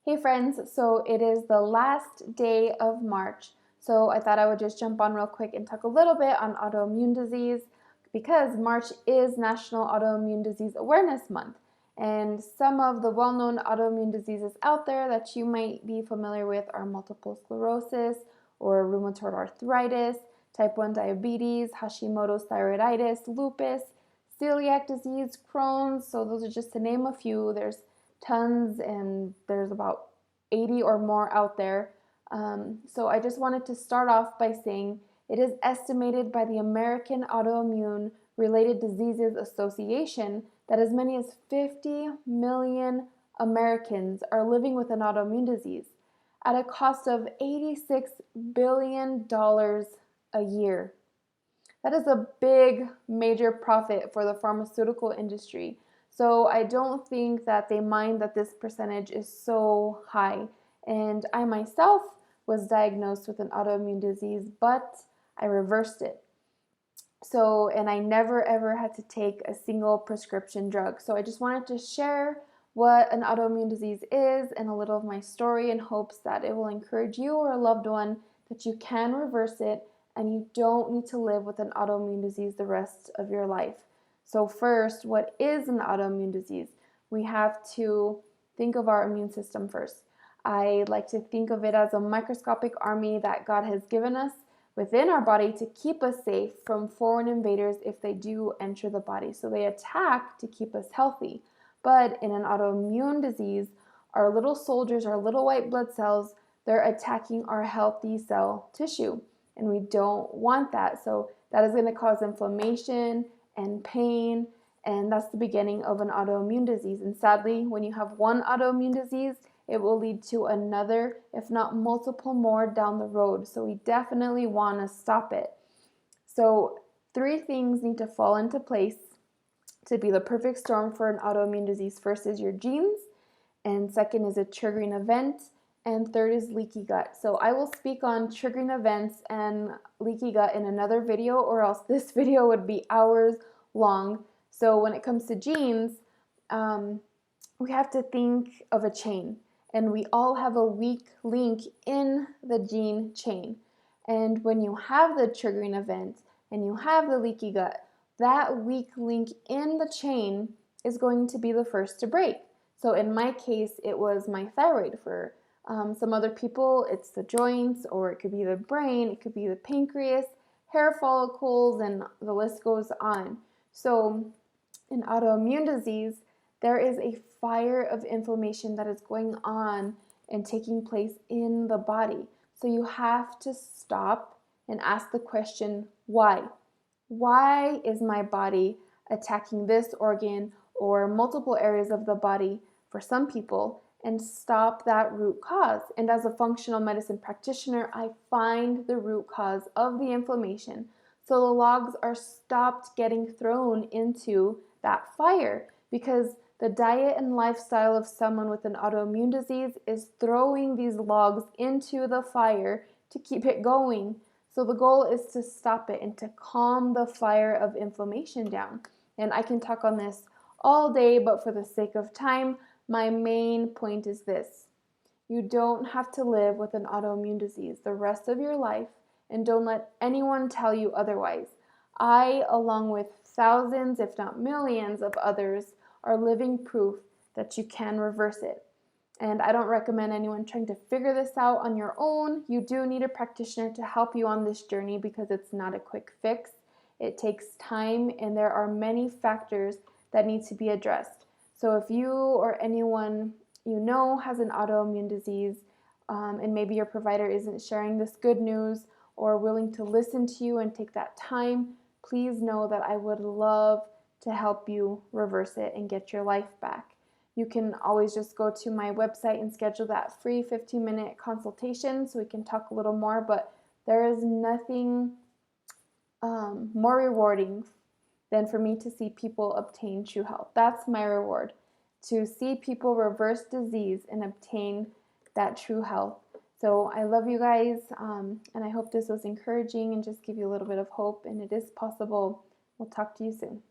Hey friends, so it is the last day of March, so I thought I would just jump on real quick and talk a little bit on autoimmune disease because March is National Autoimmune Disease Awareness Month, and some of the well-known autoimmune diseases out there that you might be familiar with are multiple sclerosis or rheumatoid arthritis, type 1 diabetes, Hashimoto's thyroiditis, lupus, celiac disease, Crohn's, so those are just to name a few. There's tons, and there's about 80 or more out there. So I just wanted to start off by saying it is estimated by the American Autoimmune Related Diseases Association that as many as 50 million Americans are living with an autoimmune disease at a cost of $86 billion a year. That is a big, major profit for the pharmaceutical industry. So I don't think that they mind that this percentage is so high. And I myself was diagnosed with an autoimmune disease, but I reversed it. So, and I never ever had to take a single prescription drug. So I just wanted to share what an autoimmune disease is and a little of my story in hopes that it will encourage you or a loved one that you can reverse it and you don't need to live with an autoimmune disease the rest of your life. So first, what is an autoimmune disease? We have to think of our immune system first. I like to think of it as a microscopic army that God has given us within our body to keep us safe from foreign invaders if they do enter the body. So they attack to keep us healthy. But in an autoimmune disease, our little soldiers, our little white blood cells, they're attacking our healthy cell tissue. And we don't want that. So that is going to cause inflammation and pain, and that's the beginning of an autoimmune disease. And sadly, when you have one autoimmune disease, it will lead to another, if not multiple more down the road. So we definitely want to stop it. So 3 things need to fall into place to be the perfect storm for an autoimmune disease. First is your genes, and second is a triggering event, and third is leaky gut. So I will speak on triggering events and leaky gut in another video, or else this video would be hours long. So when it comes to genes, we have to think of a chain, and we all have a weak link in the gene chain. And when you have the triggering event and you have the leaky gut, that weak link in the chain is going to be the first to break. So in my case, it was my thyroid. For some other people, it's the joints, or it could be the brain, it could be the pancreas, hair follicles, and the list goes on. So in autoimmune disease, there is a fire of inflammation that is going on and taking place in the body. So you have to stop and ask the question, why? Why is my body attacking this organ or multiple areas of the body for some people, and stop that root cause? And as a functional medicine practitioner, I find the root cause of the inflammation, so the logs are stopped getting thrown into that fire, because the diet and lifestyle of someone with an autoimmune disease is throwing these logs into the fire to keep it going. So the goal is to stop it and to calm the fire of inflammation down. And I can talk on this all day, but for the sake of time, my main point is this. You don't have to live with an autoimmune disease the rest of your life, and don't let anyone tell you otherwise. I, along with thousands, if not millions of others, are living proof that you can reverse it. And I don't recommend anyone trying to figure this out on your own. You do need a practitioner to help you on this journey because it's not a quick fix. It takes time, and there are many factors that need to be addressed. So if you or anyone you know has an autoimmune disease, and maybe your provider isn't sharing this good news or willing to listen to you and take that time, please know that I would love to help you reverse it and get your life back. You can always just go to my website and schedule that free 15-minute consultation so we can talk a little more, but there is nothing more rewarding than for me to see people obtain true health. That's my reward, to see people reverse disease and obtain that true health. So I love you guys, and I hope this was encouraging and just give you a little bit of hope, and it is possible. We'll talk to you soon.